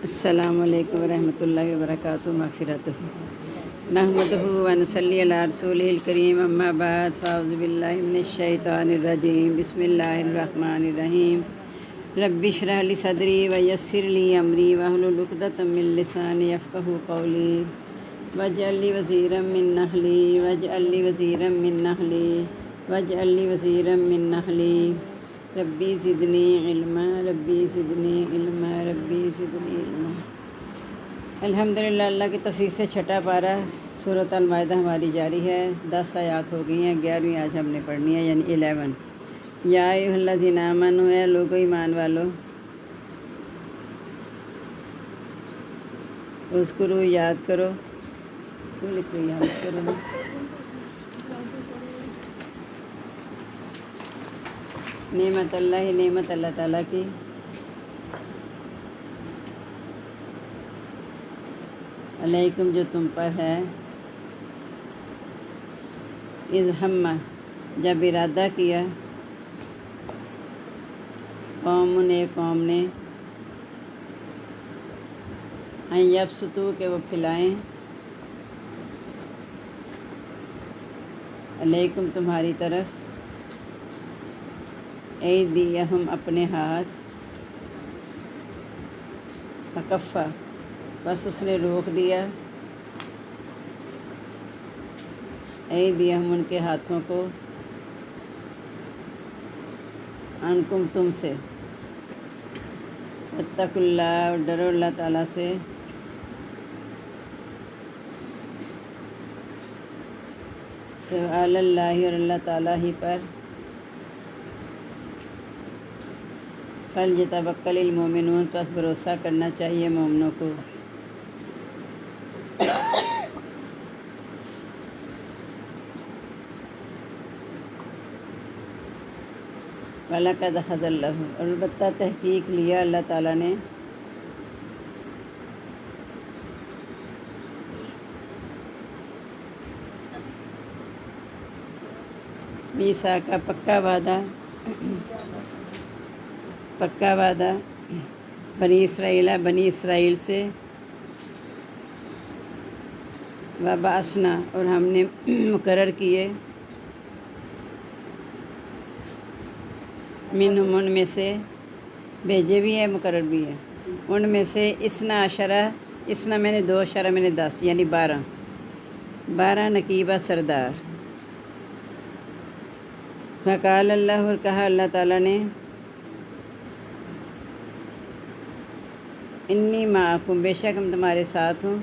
السلام علیکم ورحمۃ اللہ وبرکاتہ مغفرتہ نحمدہ و نصلی علی رسولہ الکریم اما بعد فاعوذ باللہ من الشیطان الرجیم بسم اللہ الرحمن الرحیم رب اشرح لی صدری ویسر لی امری واحلل عقدۃ من لسانی یفقہوا قولی واجعل لی وزیرا من اہلی واجعل لی وزیرا من اہلی واجعل لی وزیرا من اہلی ربی زدنی علما ربی زدنی علما ربی زدنی علما۔ الحمدللہ اللہ کی توفیق سے چھٹا پارہ سورۃ المائدہ ہماری جاری ہے۔ 10 آیات ہو گئی ہیں، 11ویں آج ہم نے پڑھنی ہے یعنی 11۔ یا ایھا الذین آمنوا، اے لوگو ایمان والو، اذکروا یاد کرو، لکھ لو یاد کرو، نعمت اللہ تعالیٰ کی علیکم جو تم پر ہے، اذ ہم جب ارادہ کیا، قوم نے ان یبسطوا کہ وہ پھیلائیں، علیکم تمہاری طرف، ایدیہم اپنے ہاتھ، فکفا بس اس نے روک دیا، ایدیہم ان کے ہاتھوں کو، عنکم تم سے، اتقوا اللہ اور ڈرو اللہ تعالیٰ سے، سوال اللہ اور اللہ تعالیٰ ہی پر، فلیتوکل المؤمنون پس بھروسہ کرنا چاہیے مومنوں کو۔ وَلَقَدْ أَخَذَ اللَّهُ اور البتہ تحقیق لیا اللہ تعالیٰ نے، میثاق کا پکا وعدہ بنی اسرائیل سے، وَبَعَثْنَا اور ہم نے مقرر کیے، منہم ان میں سے، بھیجے بھی ہیں مقرر بھی ہے، ان میں سے اسنا میں نے 2 اشارہ میں نے 10 یعنی 12 نقیبہ سردار۔ فقال اللہ اور کہا اللہ تعالیٰ نے، انی معکم بے شک ہم تمہارے ساتھ ہوں،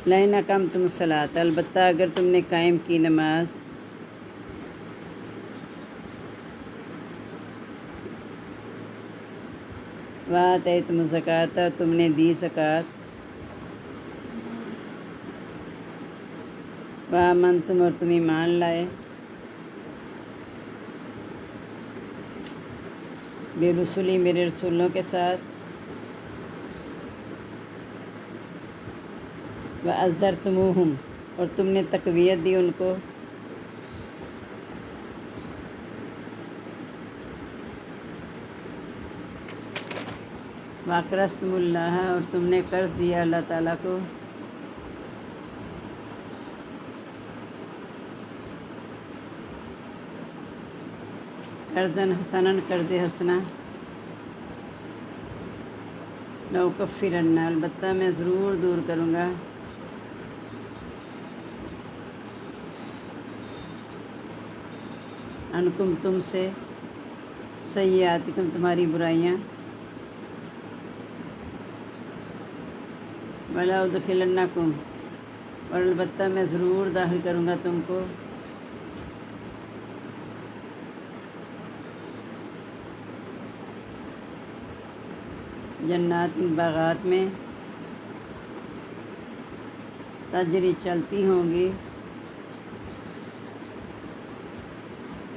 لئن اقمتم الصلاۃ البتہ اگر تم نے قائم کی نماز، وآتیتم الزکوٰۃ تم نے دی زکوٰۃ، وآمنتم اور تم ایمان لائے، برسلی میرے رسولوں کے ساتھ، وعزرتموہم اور تم نے تقویت دی ان کو، واقرضتم اللہ اور تم نے قرض دیا اللہ تعالیٰ کو، قرضاً حسناً قرض حسنا، لأکفرن البتہ میں ضرور دور کروں گا، عنکم تم سے، سیئاتکم تمہاری برائیاں، وَلَأُدْخِلَنَّکُمْ اور البتہ میں ضرور داخل کروں گا تم کو، جنات باغات میں، تجری چلتی ہوں گی،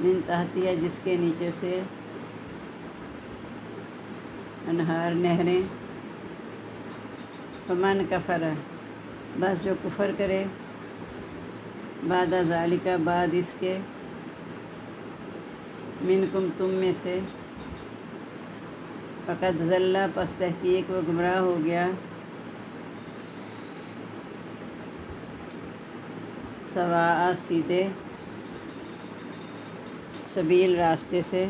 من تحتیہ جس کے نیچے سے، انہار نہریں، فمن کفر بس جو کفر کرے، بعد ذالک بعد اس کے، منکم تم میں سے، فقط ضل پس تحقیق وہ گمراہ ہو گیا، سواء سیدھے، سبیل راستے سے،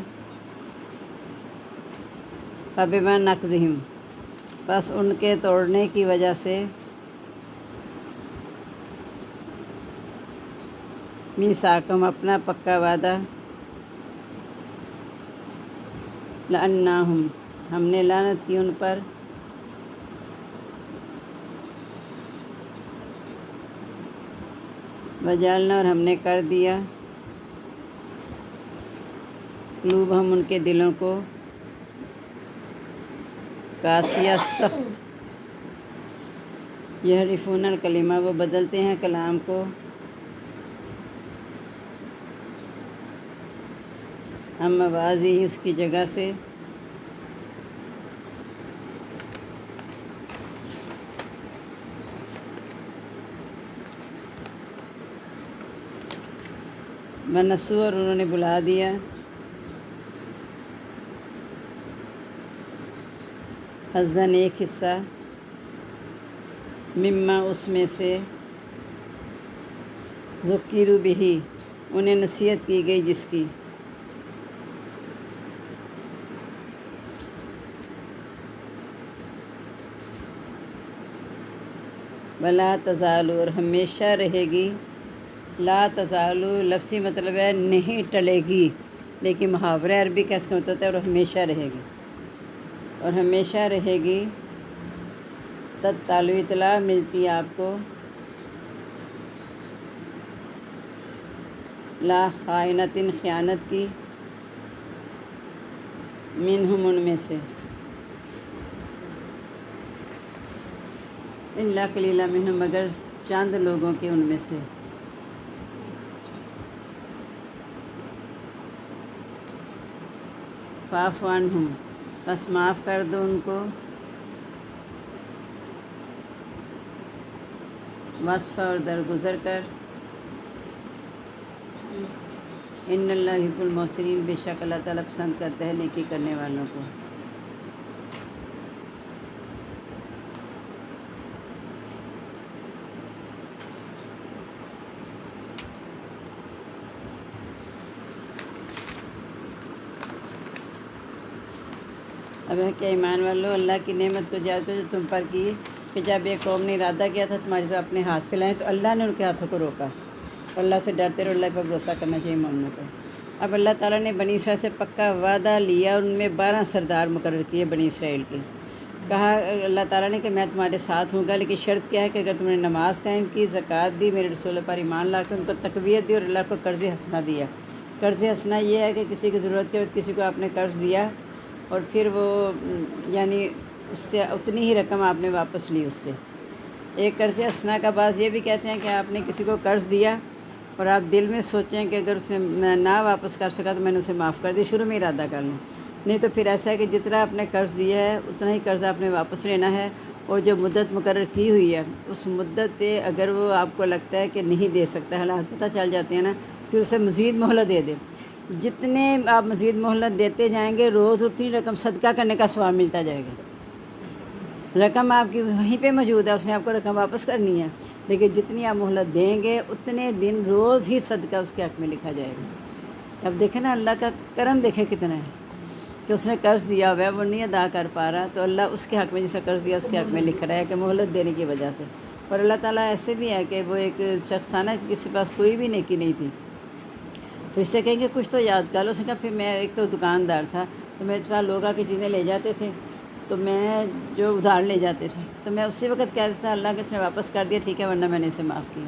فبما نقضہم بس ان کے توڑنے کی وجہ سے، میثاقہم اپنا پکا وعدہ، لعناہم ہم نے لعنت کی ان پر، وجعلنا اور ہم نے کر دیا، قلوبہم ان کے دلوں کو، قاسیہ سخت، یحرفون الکلمہ وہ بدلتے ہیں کلام کو، ہم مواضع اس کی جگہ سے، ونسوا اور انہوں نے بلا دیا، حظاً ایک حصہ، مما اس میں سے، ذکروا بہ انہیں نصیحت کی گئی جس کی، ولا تزالوا اور ہمیشہ رہے گی، لا تزالوا لفظی مطلب ہے نہیں ٹلے گی، لیکن محاورہ عربی کا اس کا مطلب ہے اور ہمیشہ رہے گی، اور ہمیشہ رہے گی، تطلع اطلاع ملتی ہے آپ کو، لا خائنۃ خیانت کی، منہم ان میں سے، الا قلیلا منہم مگر چند لوگوں کے ان میں سے، فاعف عنہم بس معاف کر دو ان کو، وصف اور درگزر کر، ان اللہ یحب المحسنین بے شک اللہ تعالیٰ پسند کرتا ہے نیکی کرنے والوں کو۔ اب ہے کہ ایمان والو اللہ کی نعمت کو یاد کرو جو تم پر کی، کہ جب ایک قوم نے ارادہ کیا تھا تمہارے سے اپنے ہاتھ پھیلائیں تو اللہ نے ان کے ہاتھوں کو روکا، اللہ سے ڈرتے رہو، اللہ پر بھروسہ کرنا چاہیے مومنوں کو۔ اب اللہ تعالیٰ نے بنی اسرائیل سے پکا وعدہ لیا، ان میں 12 سردار مقرر کیے بنی اسرائیل کے، کہا اللہ تعالیٰ نے کہ میں تمہارے ساتھ ہوں گا، لیکن شرط کیا ہے کہ اگر تم نے نماز قائم کی، زکوٰۃ دی، میرے رسول پر ایمان لا کر ان کو تقویت دی اور اللہ کو قرض حسنہ دیا۔ قرض حسنہ یہ ہے کہ کسی کی ضرورت کے وقت کسی کو آپ نے قرض دیا اور پھر وہ یعنی اس سے اتنی ہی رقم آپ نے واپس لی اس سے۔ ایک قرض حسنہ کا بعض یہ بھی کہتے ہیں کہ آپ نے کسی کو قرض دیا اور آپ دل میں سوچیں کہ اگر اس نے نہ واپس کر سکا تو میں نے اسے معاف کر دی، شروع میں ارادہ کر لوں، نہیں تو پھر ایسا ہے کہ جتنا آپ نے قرض دیا ہے اتنا ہی قرض آپ نے واپس لینا ہے، اور جو مدت مقرر کی ہوئی ہے اس مدت پہ اگر وہ آپ کو لگتا ہے کہ نہیں دے سکتا، حالات پتہ چل جاتے ہیں نا، پھر اسے مزید مہلت دے دیں۔ جتنے آپ مزید مہلت دیتے جائیں گے روز اتنی رقم صدقہ کرنے کا ثواب ملتا جائے گا، رقم آپ کی وہیں پہ موجود ہے، اس نے آپ کو رقم واپس کرنی ہے، لیکن جتنی آپ مہلت دیں گے اتنے دن روز ہی صدقہ اس کے حق میں لکھا جائے گا۔ اب دیکھیں نا اللہ کا کرم دیکھیں کتنا ہے کہ اس نے قرض دیا ہوا ہے وہ نہیں ادا کر پا رہا، تو اللہ اس کے حق میں جسے قرض دیا اس کے حق میں لکھ رہا ہے کہ مہلت دینے کی وجہ سے۔ اور اللہ تعالیٰ ایسے بھی ہے کہ وہ ایک شخص تھا نا کسی کے پاس کوئی بھی نیکی نہیں تھی، تو اس سے کہیں گے کچھ تو یاد کر لو، اس نے کہا پھر میں ایک تو دکاندار تھا تو میرے پاس لوگ آ کے چیزیں لے جاتے تھے تو میں جو ادھار لے جاتے تھے تو میں اسی وقت کہتا تھا اللہ کے اس نے واپس کر دیا ٹھیک ہے ورنہ میں نے اسے معاف کیا،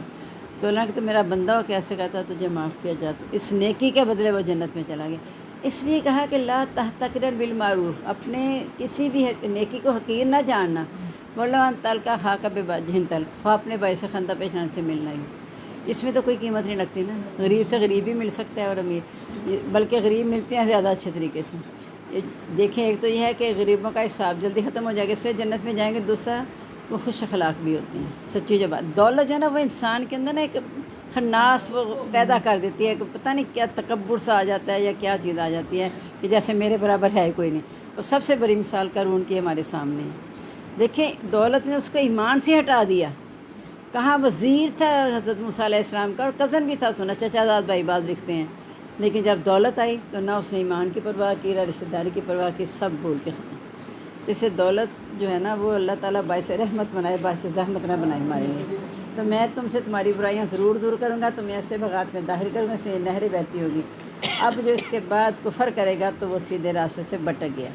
تو اللہ کہ تو میرا بندہ ہو کیسے کہتا تجھے معاف کیا جاتا، اس نیکی کے بدلے وہ جنت میں چلا گیا۔ اس لیے کہا کہ لا تحتقر بالمعروف، اپنے کسی بھی نیکی کو حقیر نہ جاننا، ولو ان تلقی اخاک بوجہ طلق، خواہ اپنے باعث خندہ پہچان سے ملنا ہی، اس میں تو کوئی قیمت نہیں لگتی نا، غریب سے غریب بھی مل سکتا ہے اور امیر، بلکہ غریب ملتے ہیں زیادہ اچھے طریقے سے۔ دیکھیں ایک تو یہ ہے کہ غریبوں کا حساب جلدی ختم ہو جائے گا، اس سے جنت میں جائیں گے، دوسرا وہ خوش اخلاق بھی ہوتے ہیں، سچی جو بات، دولت جو ہے نا وہ انسان کے اندر نا ایک خناس وہ پیدا کر دیتی ہے کہ پتہ نہیں کیا تکبر سا آ جاتا ہے یا کیا چیز آ جاتی ہے کہ جیسے میرے برابر ہے کوئی نہیں. تو سب سے بڑی مثال قارون کی ہمارے سامنے ہے. دیکھیں دولت نے اس کو ایمان سے ہٹا دیا. کہاں وزیر تھا حضرت موسیٰ علیہ السلام کا اور کزن بھی تھا، سنا چچا زاد بھائی باز لکھتے ہیں. لیکن جب دولت آئی تو نہ اس نے ایمان کی پرواہ کی، نہ رشتہ داری کی پرواہ کی، سب بھول کے ختم. تو اسے دولت جو ہے نا وہ اللہ تعالیٰ باعث رحمت بنائے، باعث زحمت نہ بنائے ہمارے لیے. تو میں تم سے تمہاری برائیاں ضرور دور کروں گا، تمہیں ایسے بغات میں داخل کروں گا سے نہریں بہتی ہوگی. اب جو اس کے بعد کفر کرے گا تو وہ سیدھے راستے سے بھٹک گیا.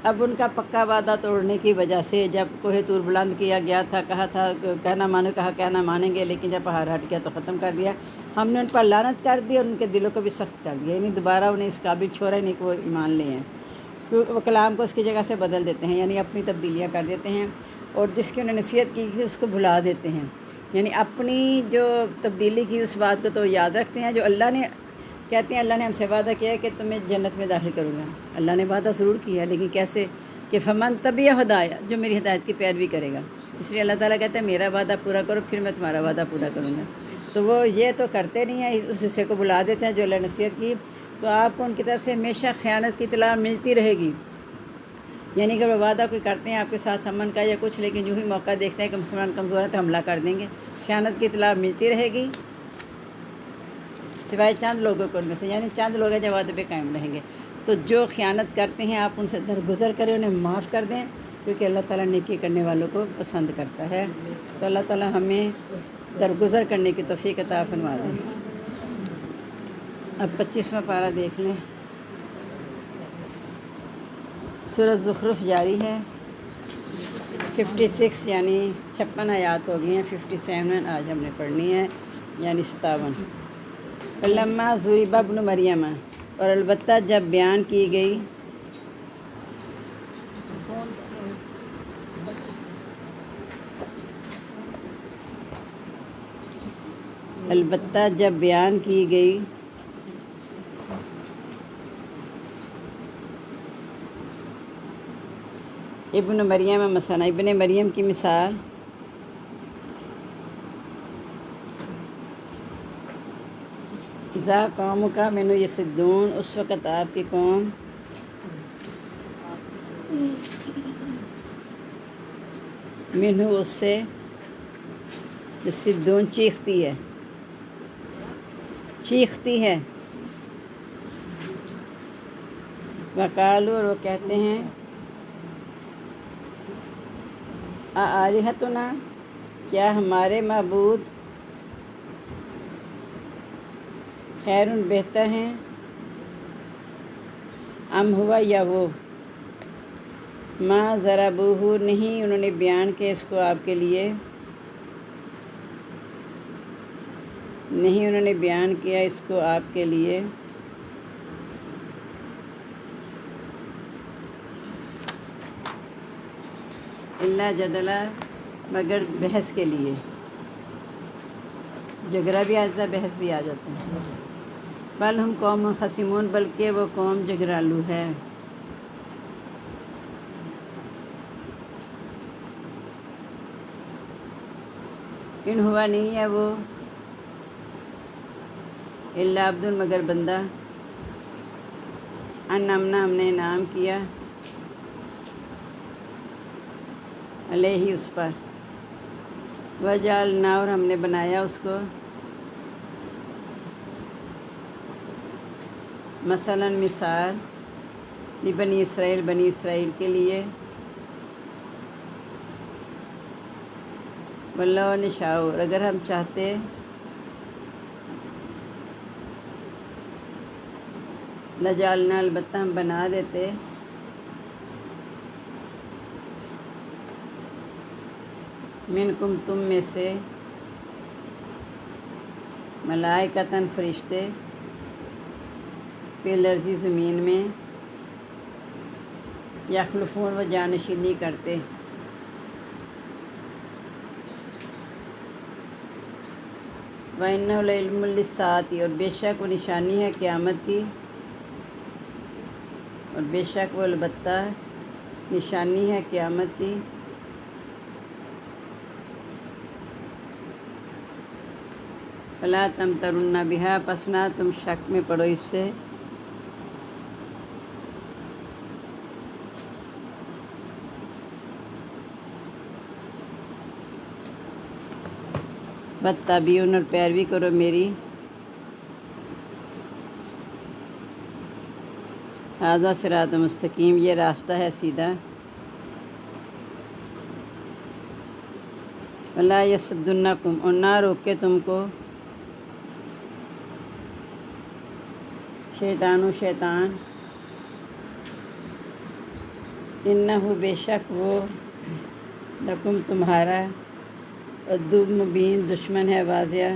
اب ان کا پکا وعدہ توڑنے کی وجہ سے جب کوہ طور بلند کیا گیا تھا، کہا تھا کہنا مانو، کہا کہنا مانیں گے، لیکن جب پہاڑ ہٹ گیا تو ختم کر دیا. ہم نے ان پر لعنت کر دی اور ان کے دلوں کو بھی سخت کر دیا، یعنی دوبارہ انہیں اس قابل چھوڑا ہی نہیں کہ وہ ایمان لے ہیں. وہ کلام کو اس کی جگہ سے بدل دیتے ہیں، یعنی اپنی تبدیلیاں کر دیتے ہیں، اور جس کی انہوں نے نصیحت کی تھی اس کو بھلا دیتے ہیں. یعنی اپنی جو تبدیلی کی اس بات کو تو یاد رکھتے ہیں جو اللہ نے کہتے ہیں. اللہ نے ہم سے وعدہ کیا ہے کہ تمہیں جنت میں داخل کروں گا. اللہ نے وعدہ ضرور کیا ہے، لیکن کیسے کہ فمن تبع ہدایا، جو میری ہدایت کی پیروی کرے گا. اس لیے اللہ تعالیٰ کہتے ہیں میرا وعدہ پورا کرو پھر میں تمہارا وعدہ پورا کروں گا. تو وہ یہ تو کرتے نہیں ہیں، اس حصے کو بلا دیتے ہیں جو اللہ نے نصیحت کی. تو آپ کو ان کی طرف سے ہمیشہ خیانت کی اطلاع ملتی رہے گی. یعنی کہ وہ وعدہ کوئی کرتے ہیں آپ کے ساتھ امن کا یا کچھ، لیکن جو ہی موقع دیکھتے ہیں کہ مسلمان کمزور ہیں تو حملہ کر دیں گے. خیانت کی اطلاع ملتی رہے گی سوائے چند لوگوں کو ان میں سے، یعنی چند لوگ ہیں جو وعدے پہ قائم رہیں گے. تو جو خیانت کرتے ہیں آپ ان سے درگزر کریں، انہیں معاف کر دیں، کیونکہ اللہ تعالیٰ نیکی کرنے والوں کو پسند کرتا ہے. تو اللہ تعالیٰ ہمیں درگزر کرنے کی توفیق عطا فرما دیں. اب 25واں پارہ دیکھ لیں. سورۃ زخرف جاری ہے. 56 یعنی 56 آیات ہو گئی ہیں. 57 آج ہم نے پڑھنی ہے، یعنی 57. فلما ضرب ابن مریم، اور البتہ جب بیان کی گئی ابن مریم مثلا، ابن مریم کی مثال ذا قوم کا منو یصدون، اس وقت آپ کی قوم منو اس سے یصدون چیختی ہے. وقالو، اور وہ کہتے ہیں آلہتنا، کیا ہمارے معبود خیر بہتر ہیں، ام ہوا یا وہ، ما ضربوہ نہیں انہوں نے بیان کیا اس کو آپ کے لیے، نہیں انہوں نے بیان کیا اس کو آپ کے لیے، اللہ جدلا، مگر بحث کے لیے. جھگڑا بھی آ جاتا ہے، بحث بھی آ جاتا ہے. بل ہم قوم خصمون، بلکہ وہ قوم جھگڑالو ہے. ان ہوا نہیں ہے وہ الا عبد، مگر بندہ، انعمنا ہم نے انعام کیا، علیہ اس پر، وجعلنا اور ہم نے بنایا اس کو، مثلاً مثال، بنی اسرائیل بنی اسرائیل کے لیے، واللہ نشاء، اگر ہم چاہتے لجعلنا، البتہ ہم بنا دیتے، منکم تم میں سے، ملائکتاً فرشتے، فی الارض زمین میں، یخلفون وہ جانشینی کرتے، وَإِنَّهُ لَعِلْمٌ لِلسَّاعَةِ، اور بے شک وہ نشانی ہے قیامت کی، اور بے شک وہ البتہ نشانی ہے قیامت کی، فلا تمترن بها، پس نہ تم شک میں پڑو اس سے، واتبعون، اور پیروی کرو میری، ھذا صراط مستقیم، یہ راستہ ہے سیدھا، ولا یصدنکم، اور نہ روکے تم کو شیطان، انہ بے شک وہ لکم تمہارا عدو مبین، دشمن ہے واضح،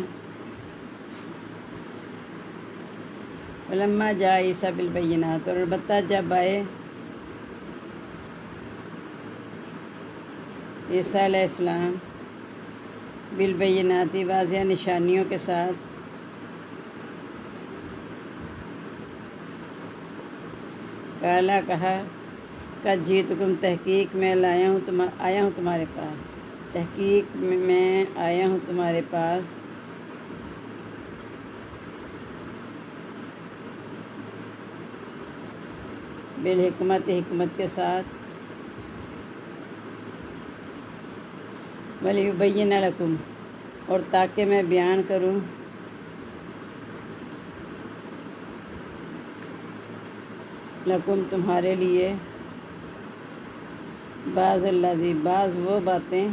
ولما جاء عیسیٰ بالبینات، اور البتہ جب آئے عیسیٰ علیہ السلام بالبینات، واضح نشانیوں کے ساتھ، قالا کہا، قد جئتکم، تحقیق میں آیا ہوں تمہارے پاس، تحقیق میں آیا ہوں تمہارے پاس، بالحکمت، حکمت کے ساتھ، ولیبین لکم، اور تاکہ میں بیان کروں لکم تمہارے لیے، بعض الذی، بعض وہ باتیں،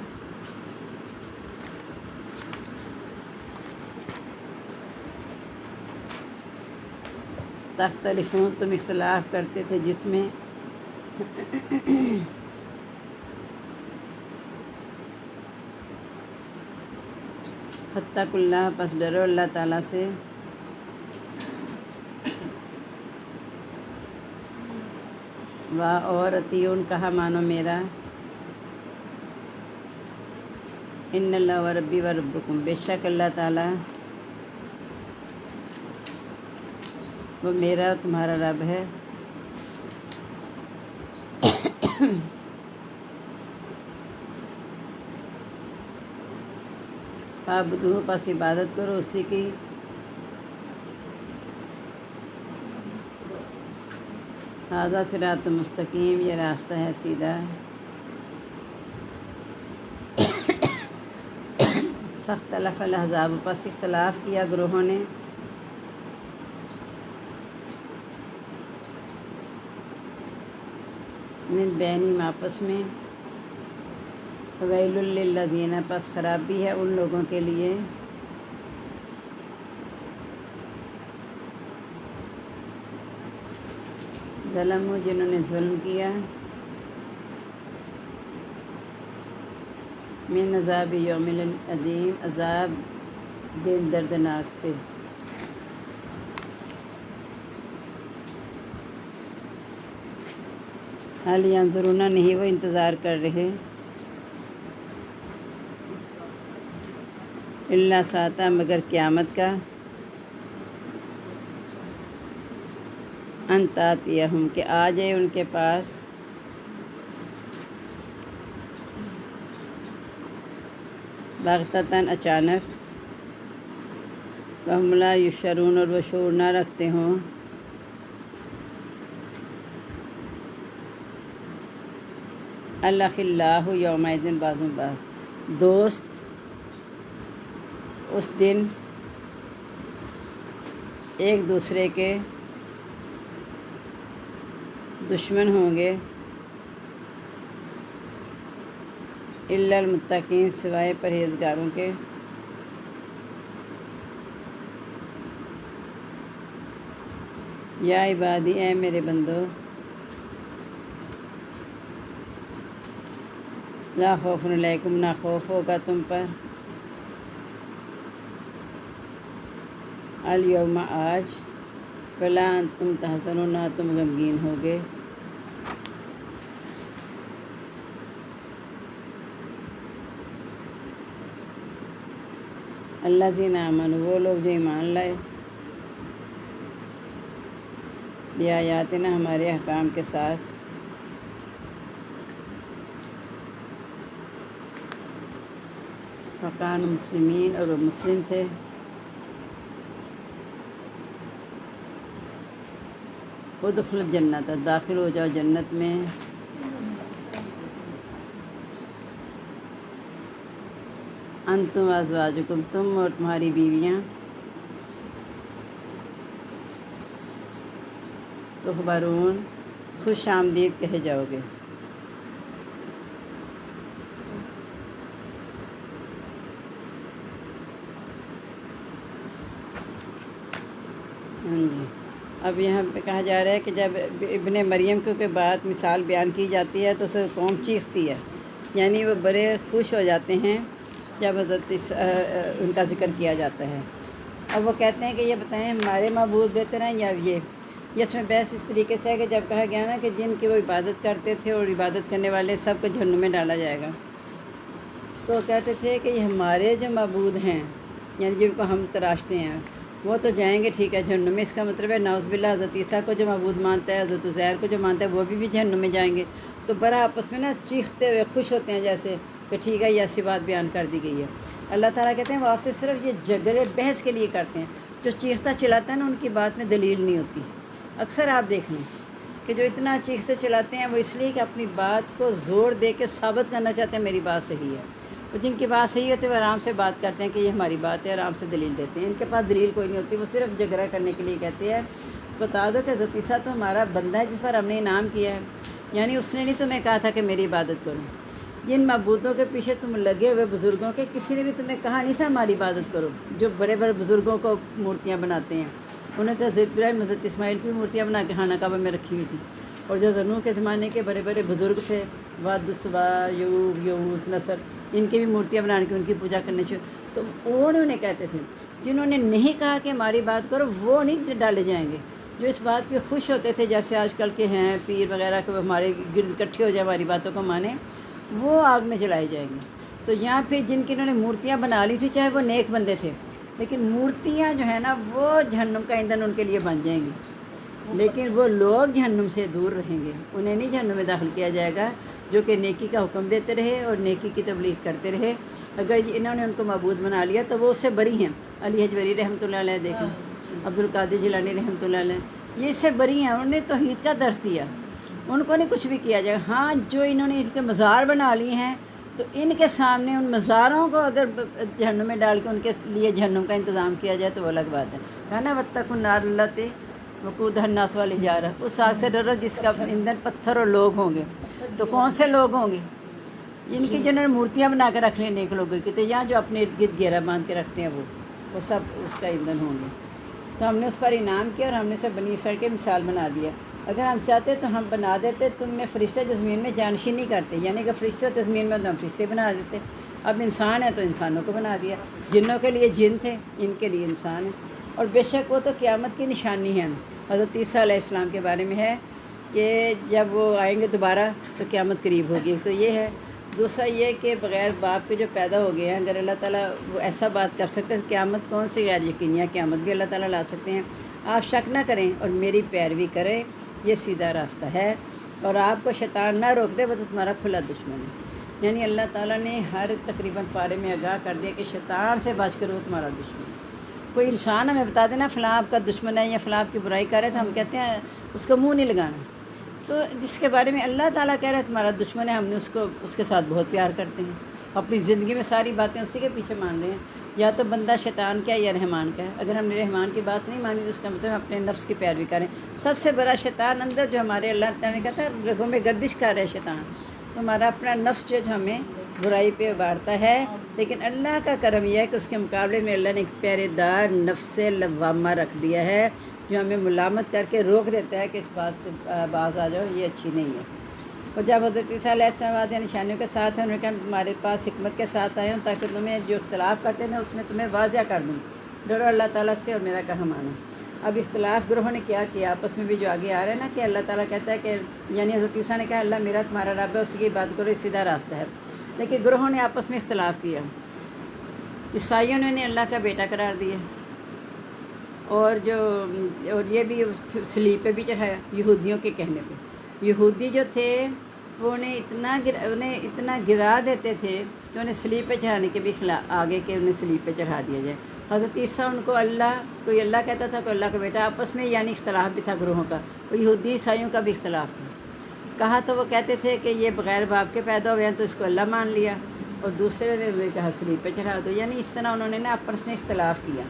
تختلفون، تم اختلاف کرتے تھے جس میں، فاتقوا اللہ، پس ڈرو اللہ تعالیٰ سے، اور اطیعون، کہا مانو میرا، ان اللہ و ربی و ربکم، بے شک اللہ تعالیٰ وہ میرا اور تمہارا رب ہے، فاعبدوہ، پس عبادت کرو اسی کی، ھذا صراط مستقیم، یہ راستہ ہے سیدھا، فاختلف الاحزاب، پس اختلاف کیا گروہوں نے، من بینہم، آپس میں، ویل للذین، پس خرابی ہے ان لوگوں کے لیے، ظلموا، جنہوں نے ظلم کیا، من عذاب یوم عظیم، عذاب دن دردناک سے، حال ینظرون، نہیں وہ انتظار کر رہے، الا ساعۃ، مگر قیامت کا، ان تأتیہم، کہ آ جائے ان کے پاس، بغتتاً، اچانک، وہم لا یشعرون، اور وہ شعور نہ رکھتے ہوں، الاخلاء یومئذ بعضهم بعض، دوست اس دن ایک دوسرے کے دشمن ہوں گے، الا المتقین، سوائے پرہیزگاروں کے، یا عبادی، اے میرے بندو، لا خوف علیکم، نہ خوف ہوگا تم پر، الیوم، آج، ولا انتم تحزنون، نہ تم غمگین ہوگے، الذین آمنوا، وہ لوگ جو ایمان لائے، بآیاتنا، ہمارے احکام کے ساتھ، وکانوا مسلمین، اور وہ مسلم تھے، ادخلوا الجنت، داخل ہو جاؤ جنت میں، انتم ازواجکم، تم اور تمہاری بیویاں، تخبرون، خوش آمدید کہے جاؤ گے۔ ہاں جی، اب یہاں پہ کہا جا رہا ہے کہ جب ابن مریم کے بعد مثال بیان کی جاتی ہے تو اسے قوم چیختی ہے، یعنی وہ بڑے خوش ہو جاتے ہیں جب حضرت ان کا ذکر کیا جاتا ہے۔ اب وہ کہتے ہیں کہ یہ بتائیں ہمارے معبود بہتر ہیں یا یہ اس میں بحث اس طریقے سے ہے کہ جب کہا گیا نا کہ جن کی وہ عبادت کرتے تھے اور عبادت کرنے والے سب کو جہنم میں ڈالا جائے گا، تو کہتے تھے کہ یہ ہمارے جو معبود ہیں، یعنی جن کو ہم تراشتے ہیں، وہ تو جائیں گے ٹھیک ہے جہنم میں۔ اس کا مطلب ہے نعوذ باللہ حضرت عیسیٰ کو جو معبود مانتا ہے، حضرت عزیر کو جو مانتا ہے، وہ بھی جہنم میں جائیں گے۔ تو بڑا آپس میں نا چیختے ہوئے خوش ہوتے ہیں جیسے کہ ٹھیک ہے یہ ایسی بات بیان کر دی گئی ہے۔ اللہ تعالیٰ کہتے ہیں وہ آپ سے صرف یہ جھگڑے بحث کے لیے کرتے ہیں۔ جو چیختا چلاتا ہے نا ان کی بات میں دلیل نہیں ہوتی۔ اکثر آپ دیکھ لیں کہ جو اتنا چیختے چلاتے ہیں وہ اس لیے کہ اپنی بات کو زور دے کے ثابت کرنا چاہتے ہیں میری بات صحیح ہے۔ تو جن کی بات صحیح ہوتی ہے وہ آرام سے بات کرتے ہیں کہ یہ ہماری بات ہے، آرام سے دلیل دیتے ہیں۔ ان کے پاس دلیل کوئی نہیں ہوتی، وہ صرف جھگڑا کرنے کے لیے کہتے ہیں بتا دو کہ حضرت عیسیٰ تو ہمارا بندہ ہے جس پر ہم نے انعام کیا ہے، یعنی اس نے نہیں تمہیں کہا تھا کہ میری عبادت کرو۔ جن معبودوں کے پیچھے تم لگے ہوئے بزرگوں کے، کسی نے بھی تمہیں کہا نہیں تھا ہماری عبادت کرو۔ جو بڑے بڑے بزرگوں کو مورتیاں بناتے ہیں، انہیں تو حضرت ابراہیم حضرت اسماعیل کی مورتیاں بنا کے خانہ کعبہ میں رکھی ہوئی تھی، اور جو نوح کے زمانے کے بڑے بڑے بزرگ تھے، واد، سوا، یعوق، یعوز، نصر، ان کی بھی مورتیاں بنا کے ان کی پوجا کرنے شروع۔ تو انہوں نے کہتے تھے جنہوں نے نہیں کہا کہ ہماری بات کرو وہ نہیں ڈالے جائیں گے۔ جو اس بات کے خوش ہوتے تھے جیسے آج کل کے ہیں پیر وغیرہ کہ ہمارے گرد اکٹھے ہو جائے ہماری باتوں کو مانیں، وہ آگ میں جلائے جائیں گے۔ تو یہاں پھر جن کی انہوں نے مورتیاں بنا لی تھی چاہے وہ نیک بندے تھے، لیکن مورتیاں جو ہے نا وہ جہنم کا ایندھن ان کے لیے بن جائیں گی، لیکن وہ لوگ جہنم سے دور رہیں گے، انہیں نہیں جہنم میں داخل کیا جائے گا، جو کہ نیکی کا حکم دیتے رہے اور نیکی کی تبلیغ کرتے رہے۔ اگر انہوں نے ان کو معبود بنا لیا تو وہ اس سے بری ہیں۔ علی حجویری رحمۃ اللہ علیہ دیکھیں، عبد القادر جیلانی رحمۃ اللہ علیہ، یہ اس سے بری ہیں، انہوں نے توحید کا درس دیا، ان کو نہیں کچھ بھی کیا جائے گا۔ ہاں جو انہوں نے ان کے مزار بنا لیے ہیں تو ان کے سامنے ان مزاروں کو اگر جہنم میں ڈال کے ان کے لیے جہنم کا انتظام کیا جائے تو وہ الگ بات ہے۔ کہنا واتقوا النار التی وقودها الناس والحجارہ، اس آگ سے ڈرو جس کا ایندھن پتھر اور لوگ ہوں گے۔ تو کون سے لوگ ہوں گے؟ ان کی جنہوں نے مورتیاں بنا کے رکھ لیں نیک لوگوں کی، تو یہاں جو اپنے ارد گرد گھیرا باندھ کے رکھتے ہیں وہ سب اس کا ایندھن ہوں گے۔ تو ہم نے اس پر انعام کیا اور ہم نے سب بنی اسرائیل کے مثال بنا دیا۔ اگر ہم چاہتے تو ہم بنا دیتے تم میں فرشتے جو زمین میں جانشین نہیں کرتے، یعنی کہ فرشتے ہوتے زمین میں تو ہم فرشتے بنا دیتے۔ اب انسان ہے تو انسانوں کو بنا دیا، جنوں کے لیے جن تھے ان کے لیے انسان ہیں، اور بے شک وہ تو قیامت کی نشانی ہے۔ حضرت عیسیٰ علیہ السلام کے بارے میں ہے کہ جب وہ آئیں گے دوبارہ تو قیامت قریب ہوگی، تو یہ ہے۔ دوسرا یہ کہ بغیر باپ کے جو پیدا ہو گئے ہیں، اگر اللہ تعالیٰ وہ ایسا بات کر سکتے ہیں، قیامت کون سی غیر یقینی ہے، قیامت بھی اللہ تعالیٰ لا سکتے ہیں۔ آپ شک نہ کریں اور میری پیروی کریں، یہ سیدھا راستہ ہے، اور آپ کو شیطان نہ روک دے، وہ تو تمہارا کھلا دشمن ہے۔ یعنی اللہ تعالیٰ نے ہر تقریباً پارے میں آگاہ کر دیا کہ شیطان سے بچ کر وہ تمہارا دشمن ہے۔ کوئی انسان ہمیں بتا دینا فلاں آپ کا دشمن ہے یا فلاں آپ کی برائی کر رہے تو ہم کہتے ہیں اس کو منہ نہیں لگانا۔ تو جس کے بارے میں اللہ تعالیٰ کہہ رہا ہے تمہارا دشمن ہے، ہم نے اس کے ساتھ بہت پیار کرتے ہیں، اپنی زندگی میں ساری باتیں اسی کے پیچھے مان رہے ہیں۔ یا تو بندہ شیطان کا ہے یا رحمان کا ہے۔ اگر ہم نے رحمان کی بات نہیں مانی تو اس کا مطلب ہم اپنے نفس کی پیروی کریں۔ سب سے بڑا شیطان اندر جو ہمارے اللہ تعالیٰ نے کہا تھا رگوں میں گردش کر رہا ہے شیطان، تو ہمارا اپنا نفس جو ہمیں برائی پہ ابھارتا ہے، لیکن اللہ کا کرم یہ ہے کہ اس کے مقابلے میں اللہ نے ایک پیارے دار نفس لوامہ رکھ دیا ہے جو ہمیں ملامت کر کے روک دیتا ہے کہ اس بات سے باز آ جاؤ، یہ اچھی نہیں ہے۔ اور جب حضرت عیسیٰ علیہ السلام نشانیوں کے ساتھ ہیں، انہوں نے کہا تمہارے پاس حکمت کے ساتھ آئے ہوں تاکہ تمہیں جو اختلاف کرتے ہیں اس میں تمہیں واضح کر دوں، ڈرو اللہ تعالیٰ سے اور میرا کہا مانو۔ اب اختلاف گروہوں نے کیا کیا آپس میں بھی جو آگے آ رہے ہیں نا کہ اللہ تعالیٰ کہتا ہے کہ یعنی حضرت عیسیٰ نے کہا اللہ میرا تمہارا رب ہے، اسی کی بات کرو، یہ سیدھا راستہ ہے، لیکن گروہوں نے آپس میں اختلاف کیا۔ عیسائیوں نے اللہ کا بیٹا قرار دیا، اور یہ بھی سلیب پہ بھی چڑھایا یہودیوں کے کہنے پہ۔ یہودی جو تھے وہ انہیں اتنا گرا دیتے تھے کہ انہیں سلیب پہ چڑھانے کے بھی خلاف آگے کہ انہیں سلیب پہ چڑھا دیا جائے۔ حضرت عیسیٰ ان کو کوئی اللہ کہتا تھا، کوئی اللہ کا بیٹا، آپس میں یعنی اختلاف بھی تھا گروہوں کا، وہ یہودی عیسائیوں کا بھی اختلاف تھا۔ کہا تو وہ کہتے تھے کہ یہ بغیر باپ کے پیدا ہوئے ہیں تو اس کو اللہ مان لیا، اور دوسرے نے کہا صلیب پہ چڑھا دو، یعنی اس طرح انہوں نے نا آپس میں اختلاف کیا۔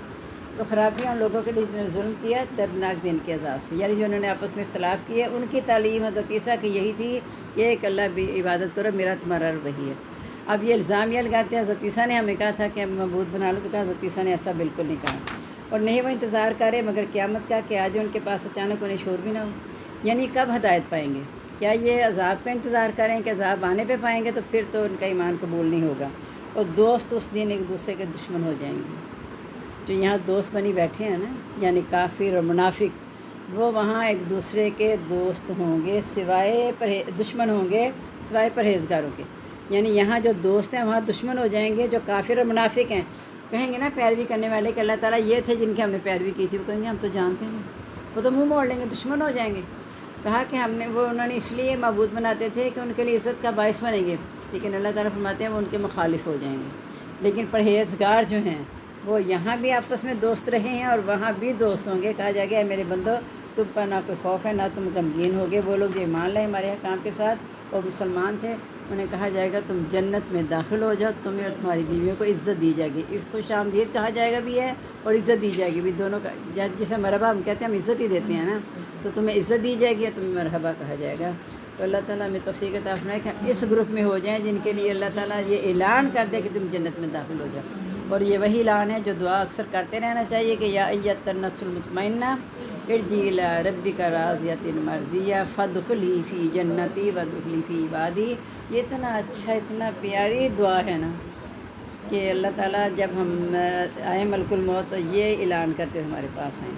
تو خرابیاں ان لوگوں کے لیے جنہوں نے ظلم کیا دردناک دن کے عذاب سے، یعنی جو انہوں نے آپس میں اختلاف کیے ان کی تعلیم حضرت عیسیٰ کی یہی تھی کہ ایک اللہ بھی عبادت کرو، میرا تمہارا رب وہی ہے۔ اب یہ الزام یہ لگاتے ہیں حضرت عیسیٰ نے ہمیں کہا تھا کہ ہم معبود بنا لو، تو کہا حضرت عیسیٰ نے ایسا بالکل نہیں کہا، اور نہیں وہ انتظار کرے مگر قیامت کا کہ آج ان کے پاس اچانک انہیں شعور بھی نہ ہو، یعنی کب ہدایت پائیں گے؟ کیا یہ عذاب کا انتظار کریں کہ عذاب آنے پہ پائیں گے؟ تو پھر تو ان کا ایمان قبول نہیں ہوگا، اور دوست اس دن ایک دوسرے کے دشمن ہو جائیں گے۔ جو یہاں دوست بنی بیٹھے ہیں نا، یعنی کافر اور منافق، وہ وہاں ایک دوسرے کے دوست ہوں گے سوائے دشمن ہوں گے سوائے پرہیزگاروں کے، یعنی یہاں جو دوست ہیں وہاں دشمن ہو جائیں گے۔ جو کافر اور منافق ہیں کہیں گے نا پیروی کرنے والے کہ اللہ تعالیٰ یہ تھے جن کی ہم نے پیروی کی تھی، وہ کہیں گے ہم تو جانتے ہیں، وہ تو منہ موڑ لیں گے، دشمن ہو جائیں گے۔ کہا کہ انہوں نے اس لیے معبود بناتے تھے کہ ان کے لیے عزت کا باعث بنیں گے، لیکن اللہ تعالیٰ فرماتے ہیں وہ ان کے مخالف ہو جائیں گے۔ لیکن پرہیزگار جو ہیں وہ یہاں بھی آپس میں دوست رہے ہیں اور وہاں بھی دوست ہوں گے۔ کہا جائے گا اے میرے بندو، تم پر نہ کوئی خوف ہے نہ تم غمگین ہوگے۔ وہ لوگ جو ایمان لائے ہمارے حکام کے ساتھ اور مسلمان تھے، انہیں کہا جائے گا تم جنت میں داخل ہو جاؤ، تمہیں اور تمہاری بیویوں کو عزت دی جائے گی۔ خوش آمدید کہا جائے گا بھی ہے اور عزت دی جائے گی بھی، دونوں کا، جسے مرحبا ہم کہتے ہیں، ہم عزت ہی دیتے ہیں نا، تو تمہیں عزت دی جائے گی اور تمہیں مرحبا کہا جائے گا۔ تو اللہ تعالیٰ ہمیں توفیق عطا فرمائے کہ ہم اس گروپ میں ہو جائیں جن کے لیے اللہ تعالیٰ یہ اعلان کر دے کہ تم جنت میں داخل ہو جاؤ۔ اور یہ وہی اعلان ہے جو دعا اکثر کرتے رہنا چاہیے کہ یا ایتھا النفس المطمئنہ ارجعی الی ربک راضیۃ مرضیہ فادخلی فی جنتی وادخلی فی عبادی۔ یہ اتنا اچھا، اتنا پیاری دعا ہے نا کہ اللہ تعالیٰ جب ہم آئیں ملک الموت تو یہ اعلان کرتے ہمارے پاس ہیں،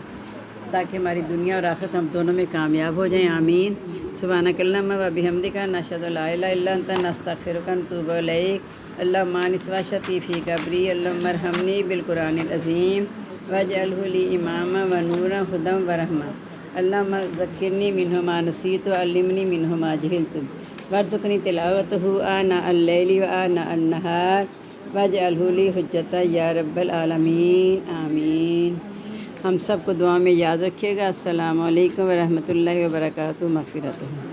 تاکہ ہماری دنیا اور آخرت ہم دونوں میں کامیاب ہو جائیں۔ آمین۔ سبحانک اللہم و بحمدک نشہد لا الہ الا انت نستغفرک ونتوب الیک۔ اللہم انس شتی فی قبری، اللہم ارحمنی بالقرآن العظیم واجعلہ لی اماما و نورا ہدی و رحمہ، اللہم ذکرنی منہ ما نسیت وعلمنی منہ ما جہلت وارزقنی تلاوتہ آناء اللیل و آناء النہار واجعلہ لی حجۃ یا رب العالمین۔ آمین۔ ہم سب کو دعا میں یاد رکھیے گا۔ السلام علیکم ورحمۃ اللہ وبرکاتہ۔ مغفرتہ۔